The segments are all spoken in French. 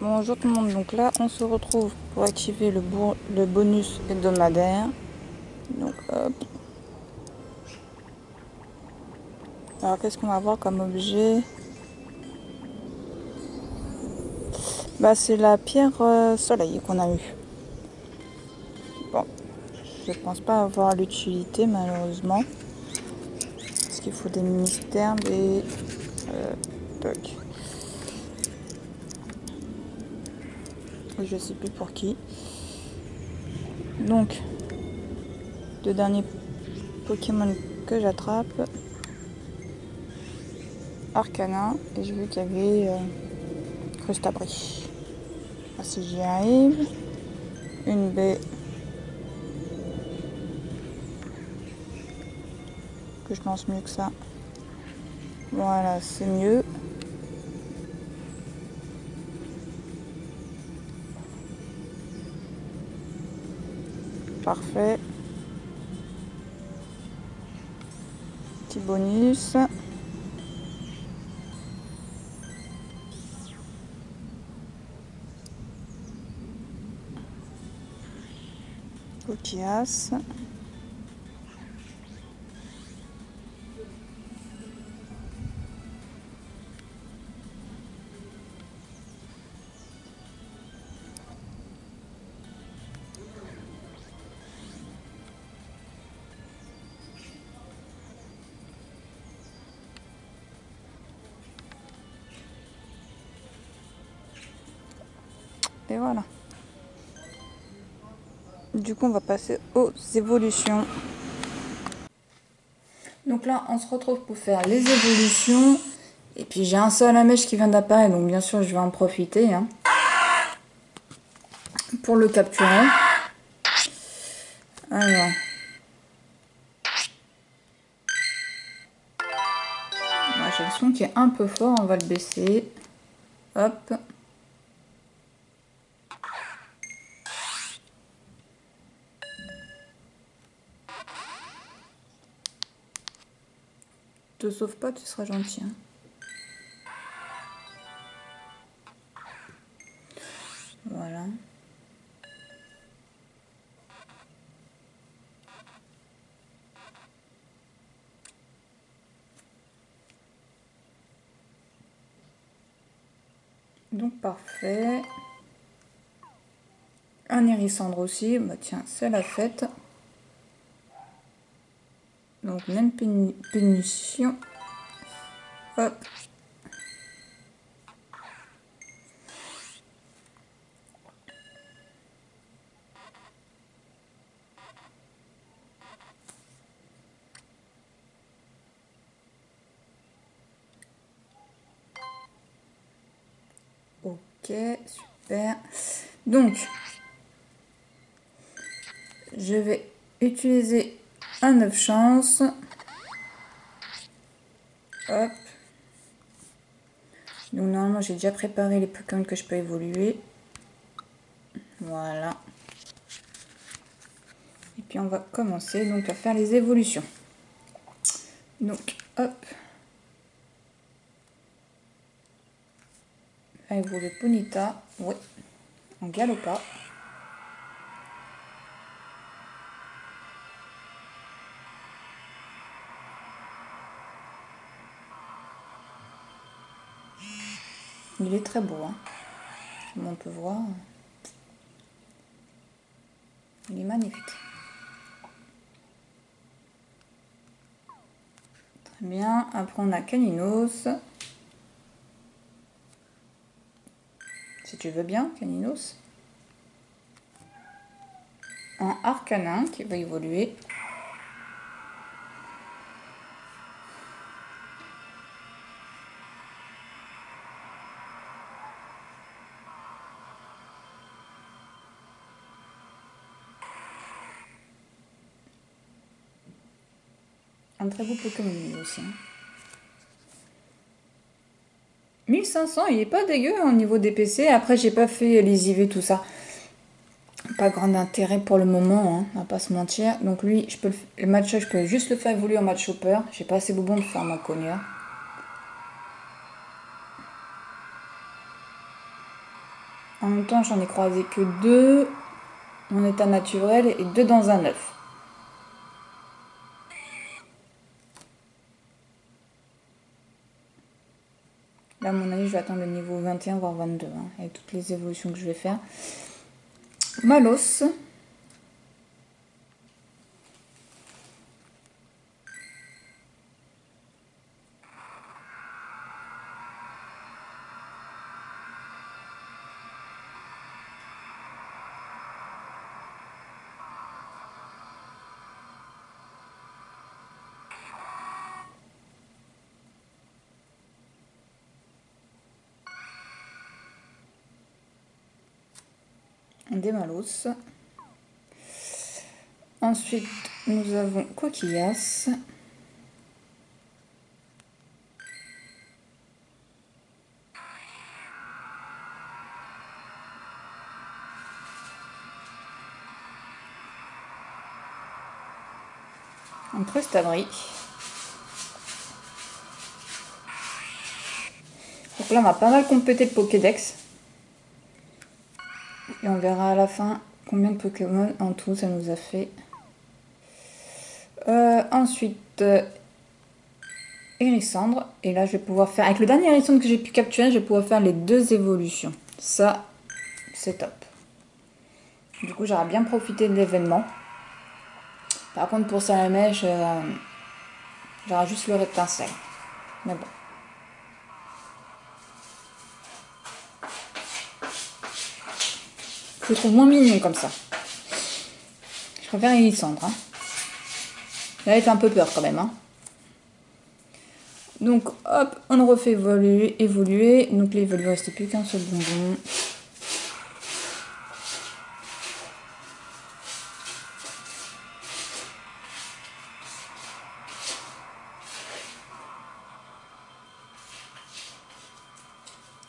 Bonjour tout le monde, donc là on se retrouve pour activer le bonus hebdomadaire. Donc hop. Alors qu'est-ce qu'on va avoir comme objet? Bah c'est la pierre soleil qu'on a eu. Bon, je pense pas avoir l'utilité malheureusement. Parce qu'il faut des mystères, des... toc. Je sais plus pour qui. Donc, le dernier Pokémon que j'attrape, Arcana, et j'ai vu qu'il y avait Crustabri. Ah, si j'y arrive, une baie que je lance mieux que ça. Voilà, c'est mieux. Parfait. Petit bonus. Coquillasse. Et voilà. Du coup, on va passer aux évolutions. Donc là, on se retrouve pour faire les évolutions. Et puis j'ai un Salamèche qui vient d'apparaître, donc bien sûr, je vais en profiter hein, pour le capturer. Alors. J'ai le son qui est un peu fort, on va le baisser. Hop. Te sauve pas, tu seras gentil. Hein. Voilà. Donc parfait. Un hérissandre aussi. Bah tiens, c'est la fête. Donc même punition. Hop. Ok, super. Donc, je vais utiliser un œuf chance. Hop. Donc normalement j'ai déjà préparé les Pokémon que je peux évoluer. Voilà. Et puis on va commencer donc à faire les évolutions. Donc hop. On va évoluer Ponyta. Oui. En galopant. Il est très beau, hein. Comme on peut voir. Il est magnifique. Très bien. Après, on a Caninos. Si tu veux bien, Caninos. Un Arcanin qui va évoluer. Un très beau Pokémon aussi. 1500, il est pas dégueu au niveau des PC. Après, j'ai pas fait les IV, tout ça. Pas grand intérêt pour le moment, hein, on va pas se mentir. Donc lui, je peux le match, je peux juste le faire évoluer en match hopper. J'ai pas assez bon de faire mon cogneur. En même temps, j'en ai croisé que 2 en état naturel et 2 dans un œuf. Là, à mon avis, je vais attendre le niveau 21, voire 22, hein, avec toutes les évolutions que je vais faire. Malos. Des Malos. Ensuite, nous avons Coquillas. Un Crustabri. Donc là, on va pas mal compléter le Pokédex. Et on verra à la fin combien de Pokémon en tout ça nous a fait. Ensuite, Hérissandre. Et là, je vais pouvoir faire... Avec le dernier Hérissandre que j'ai pu capturer, je vais pouvoir faire les 2 évolutions. Ça, c'est top. Du coup, j'aurais bien profité de l'événement. Par contre, pour Salamèche, j'aurai juste le rétincelle. Mais bon. Je le trouve moins mignon comme ça. Je préfère Hérissandre. Hein. Là, elle fait un peu peur quand même. Hein. Donc, hop, on le refait évoluer. Donc là, il va lui rester plus qu'un seul bonbon.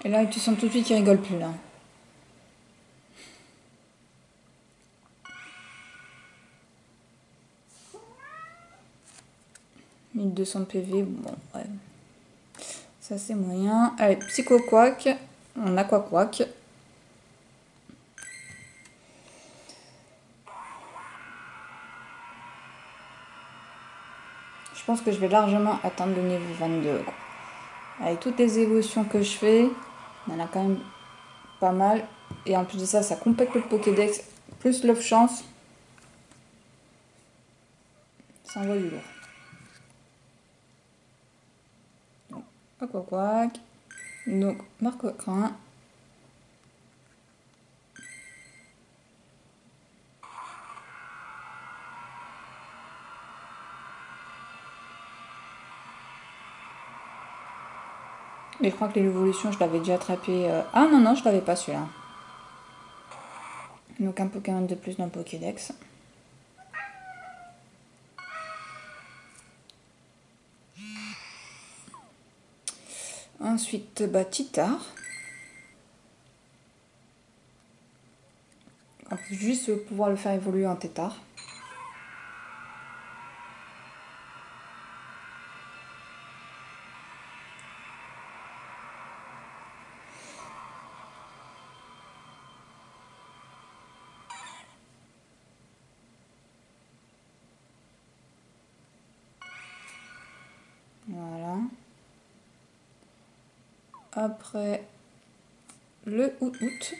Et là, tu sens tout de suite qu'il rigole plus, là. 1200 PV, bon, ouais. Ça, c'est moyen. Allez, Psycho Quack. On a quoi Quack. Je pense que je vais largement atteindre le niveau 22. Avec toutes les évolutions que je fais, il y en a quand même pas mal. Et en plus de ça, ça complète le Pokédex, plus l'off chance. Ça envoie du lourd. Donc, Aquaquack. Donc, Marco-Crin. Mais je crois que l'évolution, je l'avais déjà attrapé. Ah non, non, je l'avais pas celui-là. Donc un Pokémon de plus dans le Pokédex. Ensuite, bah, Titar. Juste pouvoir le faire évoluer en Tétard. Voilà. Après, le Out.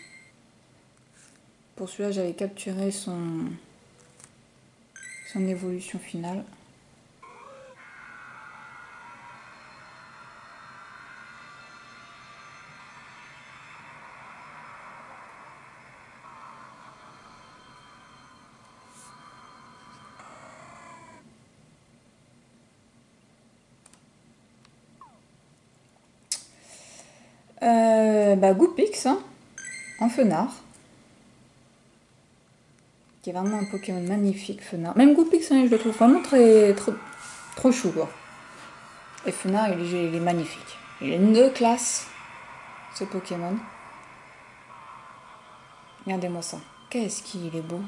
Pour celui-là, j'avais capturé son évolution finale. Bah, Goupix, hein, en Fenard. Qui est vraiment un Pokémon magnifique, Fenard. Même Goupix, hein, je le trouve vraiment trop chou, quoi. Et Fenard, il est magnifique. Il est une classe, ce Pokémon. Regardez-moi ça. Qu'est-ce qu'il est beau.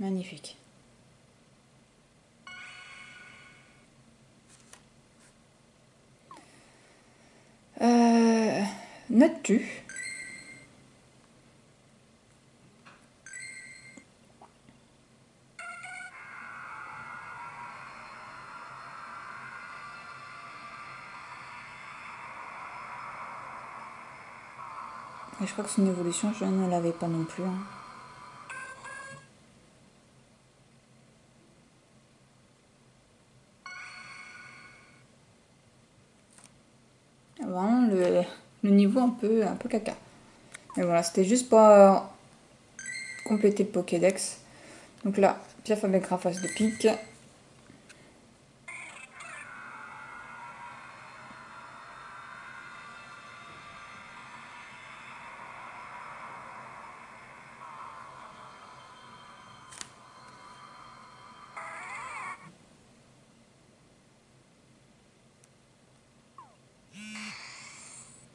Magnifique. Natu. Et je crois que son évolution, je ne l'avais pas non plus. Hein. Vraiment le niveau un peu caca. Mais voilà, c'était juste pour compléter le Pokédex. Donc là, Piaf avec Raface de pique.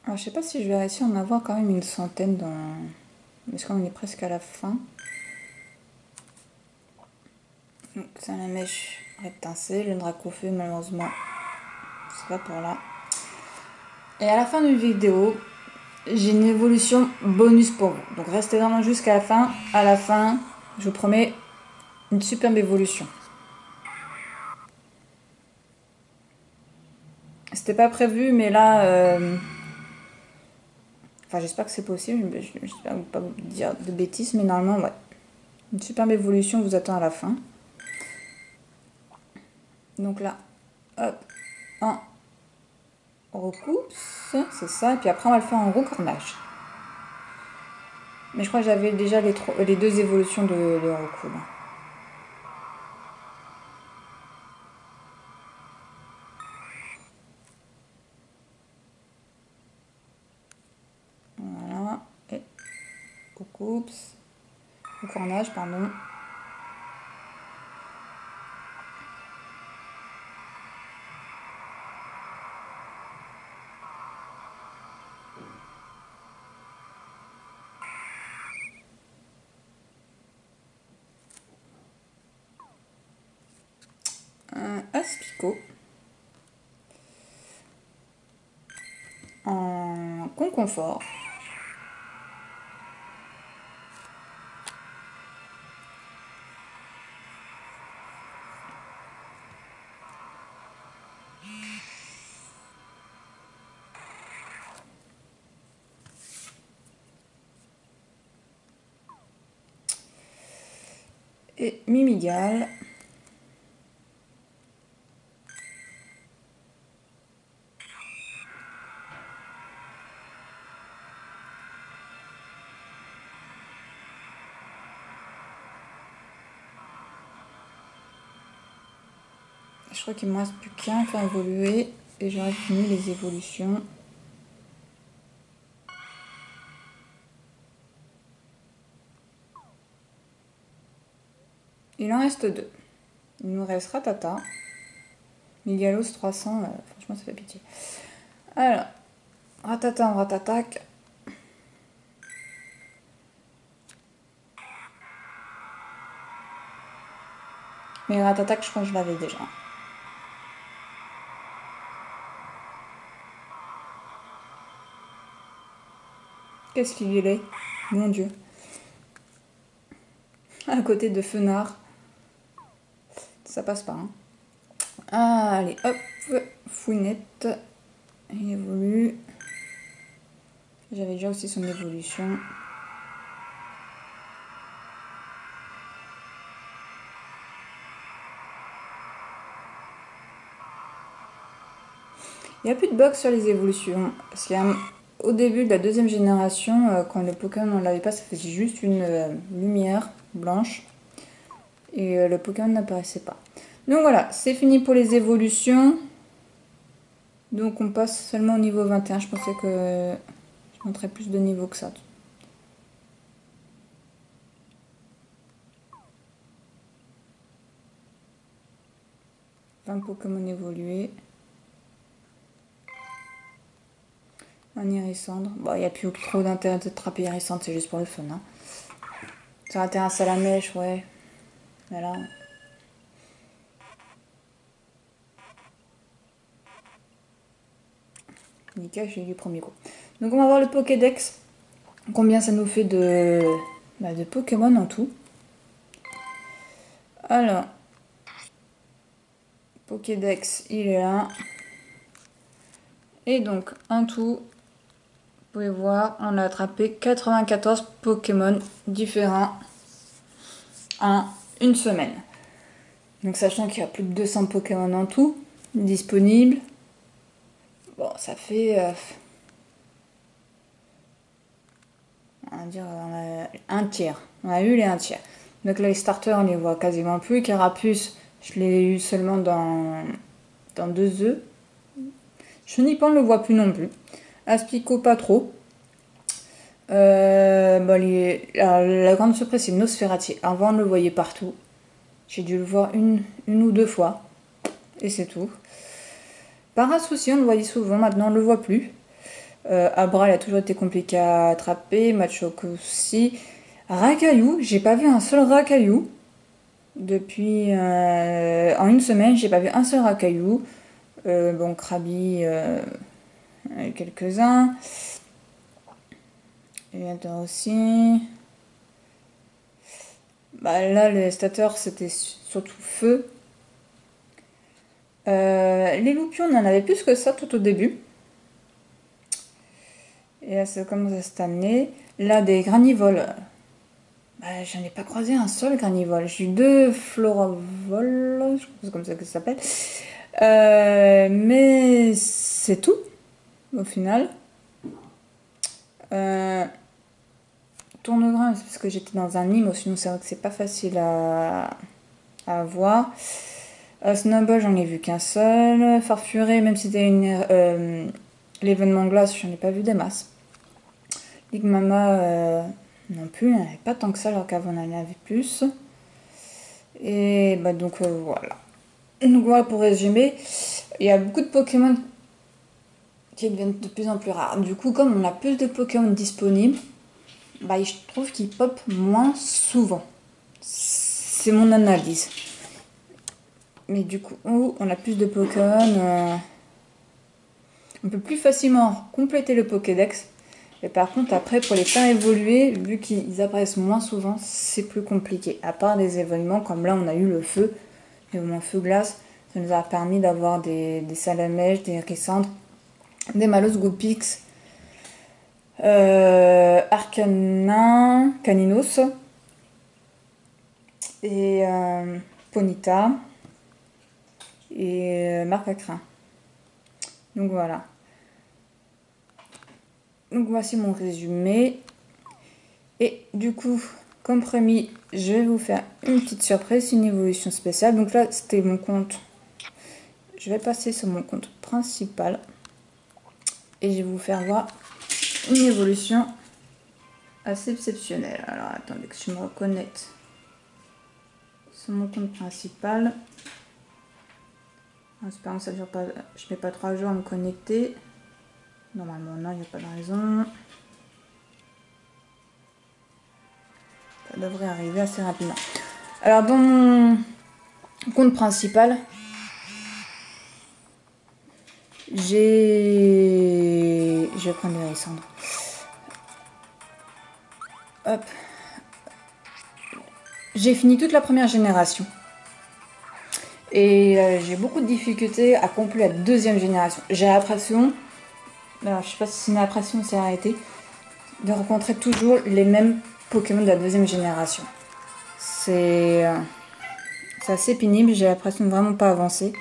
Alors, je sais pas si je vais réussir à en avoir quand même une centaine dans... Parce qu'on est presque à la fin. Donc ça la mèche rectincée, le Dracofeu malheureusement c'est pas pour là. Et à la fin d'une vidéo, j'ai une évolution bonus pour vous. Donc restez vraiment jusqu'à la fin. À la fin, je vous promets une superbe évolution. C'était pas prévu, mais là... Enfin, j'espère que c'est possible. Je ne vais pas vous dire de bêtises, mais normalement, ouais. Une superbe évolution vous attend à la fin. Donc là, hop, un recoupe, c'est ça. Et puis après, on va le faire en recornage. Mais je crois que j'avais déjà les deux évolutions de recoupe. Voilà. Et recoupe, recornage, pardon. Un Aspico. En Conconfort. Et Mimigal. Je crois qu'il me reste plus qu'un à faire évoluer. Et j'aurai fini les évolutions. Il en reste deux. Il nous reste Ratata. Migalos 300, franchement ça fait pitié. Alors, Ratata en Ratatac. Mais Ratatac, je crois que je l'avais déjà. Qu'est-ce qu'il est? Mon Dieu. À côté de Fenard. Ça passe pas. Hein. Allez, hop. Fouinette. Il évolue. J'avais déjà aussi son évolution. Il n'y a plus de bugs sur les évolutions. Parce qu'au début de la deuxième génération, quand le Pokémon on l'avait pas, ça faisait juste une lumière blanche. Et le Pokémon n'apparaissait pas. Donc voilà, c'est fini pour les évolutions. Donc on passe seulement au niveau 21. Je pensais que je montrais plus de niveaux que ça. 20 Pokémon évolués. Un Hérissandre. Bon, il n'y a plus trop d'intérêt de attraper Hérissandre, c'est juste pour le fun. Hein. Ça aurait été un Salamèche, ouais. Voilà. Nickel, j'ai eu du premier coup. Donc on va voir le Pokédex. Combien ça nous fait de Pokémon en tout. Alors, Pokédex, il est là. Et donc, en tout, vous pouvez voir, on a attrapé 94 Pokémon différents en une semaine. Donc, sachant qu'il y a plus de 200 Pokémon en tout disponibles, bon, ça fait, on va dire, un tiers. On a eu les un tiers. Donc là, les starters, on les voit quasiment plus. Carapuce, je l'ai eu seulement dans 2 œufs. Chenipan, on ne le voit plus non plus. Aspico, pas trop. La grande surprise, c'est Nosferatu. Avant, on le voyait partout. J'ai dû le voir une ou deux fois. Et c'est tout. Paras aussi, on le voyait souvent. Maintenant, on ne le voit plus. Abra, il a toujours été compliqué à attraper. Machoke aussi. Rakaillou, j'ai pas vu un seul Rakaillou. Depuis en une semaine, j'ai pas vu un seul Rakaillou. Bon, Krabi, quelques-uns. Et attends aussi. Bah, là, les stateurs, c'était surtout feu. Les loupions, on en avait plus que ça tout au début. Et là, ça commence à se stagner. Là, des granivoles. Bah, j'en ai pas croisé un seul granivole. J'ai eu 2 floravol, je crois que c'est comme ça que ça s'appelle. Mais c'est tout, au final. Tournegrain, c'est parce que j'étais dans un Nîmes, sinon c'est vrai que c'est pas facile à voir. Snowball, j'en ai vu qu'un seul. Farfuré, même si c'était l'événement glace, j'en ai pas vu des masses. Ligmama, non plus, il n'y en avait pas tant que ça, alors qu'avant on en avait plus. Et bah donc voilà. Donc voilà pour résumer. Il y a beaucoup de Pokémon qui deviennent de plus en plus rares. Du coup, comme on a plus de Pokémon disponibles, bah, je trouve qu'ils pop moins souvent. C'est mon analyse. Mais du coup, on a plus de Pokémon. On peut plus facilement compléter le Pokédex. Et par contre, après, pour les faire évoluer, vu qu'ils apparaissent moins souvent, c'est plus compliqué. À part des événements comme là, on a eu le feu, l'événement feu-glace. Ça nous a permis d'avoir des salamèches, des rissandres, des malos Gupix, Arcanin, Caninos et Ponita et Marcacrin. Donc voilà. Donc voici mon résumé. Et du coup, comme promis, je vais vous faire une petite surprise, une évolution spéciale. Donc là, c'était mon compte. Je vais passer sur mon compte principal. Et je vais vous faire voir une évolution assez exceptionnelle. Alors attendez que je me reconnecte sur mon compte principal. En espérant que ça dure pas. Je mets pas 3 jours à me connecter. Normalement non, il n'y a pas de raison. Ça devrait arriver assez rapidement. Alors dans mon compte principal, je vais prendre les cendres. Hop. J'ai fini toute la première génération. Et j'ai beaucoup de difficultés à compléter la deuxième génération. J'ai l'impression, alors je sais pas si c'est une impression ou c'est arrêté, de rencontrer toujours les mêmes Pokémon de la deuxième génération. C'est assez pénible, j'ai l'impression de vraiment pas avancer.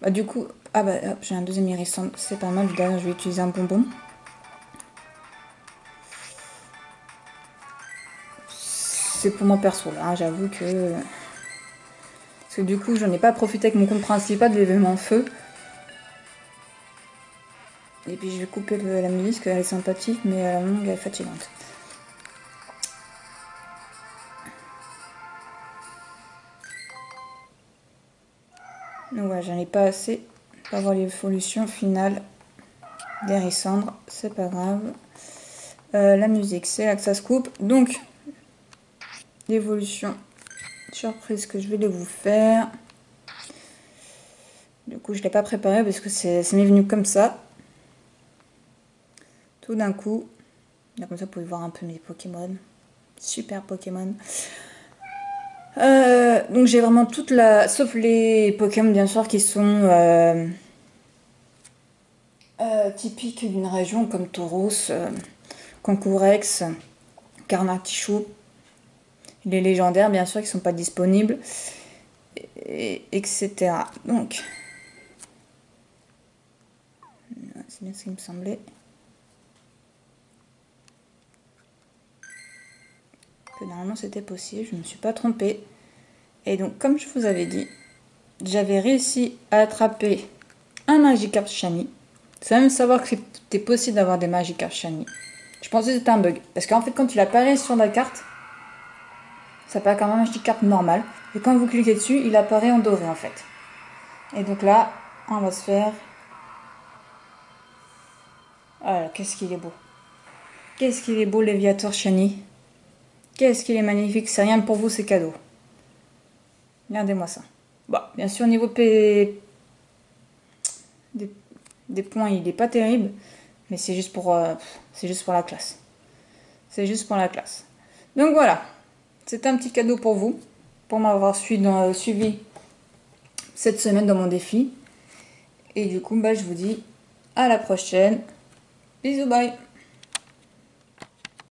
Bah, du coup, hop, j'ai un deuxième Irisandre, c'est pas mal. D'ailleurs, je vais utiliser un bonbon. C'est pour mon perso là, hein, j'avoue que. Parce que du coup, j'en ai pas profité avec mon compte principal de l'événement feu. Et puis je vais couper la musique parce qu'elle est sympathique, mais la longue elle est fatigante. Donc voilà, j'en ai pas assez pour avoir l'évolution finale d'Hérisandre, c'est pas grave. La musique, c'est là que ça se coupe. Donc, l'évolution surprise que je vais vous faire. Du coup, je ne l'ai pas préparé parce que c'est m'est venu comme ça. tout d'un coup. Là, comme ça, vous pouvez voir un peu mes Pokémon. Super Pokémon. Donc j'ai vraiment toute la... Sauf les Pokémon, bien sûr, qui sont typiques d'une région, comme Tauros, Cancourex, Carnartichou. Les légendaires, bien sûr, qui ne sont pas disponibles. Etc. Donc... C'est bien ce qui me semblait. Que normalement c'était possible, je ne me suis pas trompée. Et donc comme je vous avais dit, j'avais réussi à attraper un Magikarp Shiny. Sans même savoir que c'était possible d'avoir des Magikarp Shiny. Je pensais que c'était un bug. Parce qu'en fait quand il apparaît sur la carte, ça apparaît comme un Magikarp normal. Et quand vous cliquez dessus, il apparaît en doré en fait. Et donc là, on va se faire... Ah, qu'est-ce qu'il est beau. Qu'est-ce qu'il est beau, Léviator Shiny. Qu'est-ce qu'il est magnifique. C'est rien pour vous, c'est cadeau. Regardez-moi ça. Bon, bien sûr, au niveau des points, il n'est pas terrible. Mais c'est juste pour la classe. C'est juste pour la classe. Donc voilà. C'est un petit cadeau pour vous. Pour m'avoir suivi cette semaine dans mon défi. Et du coup, bah, je vous dis à la prochaine. Bisous, bye.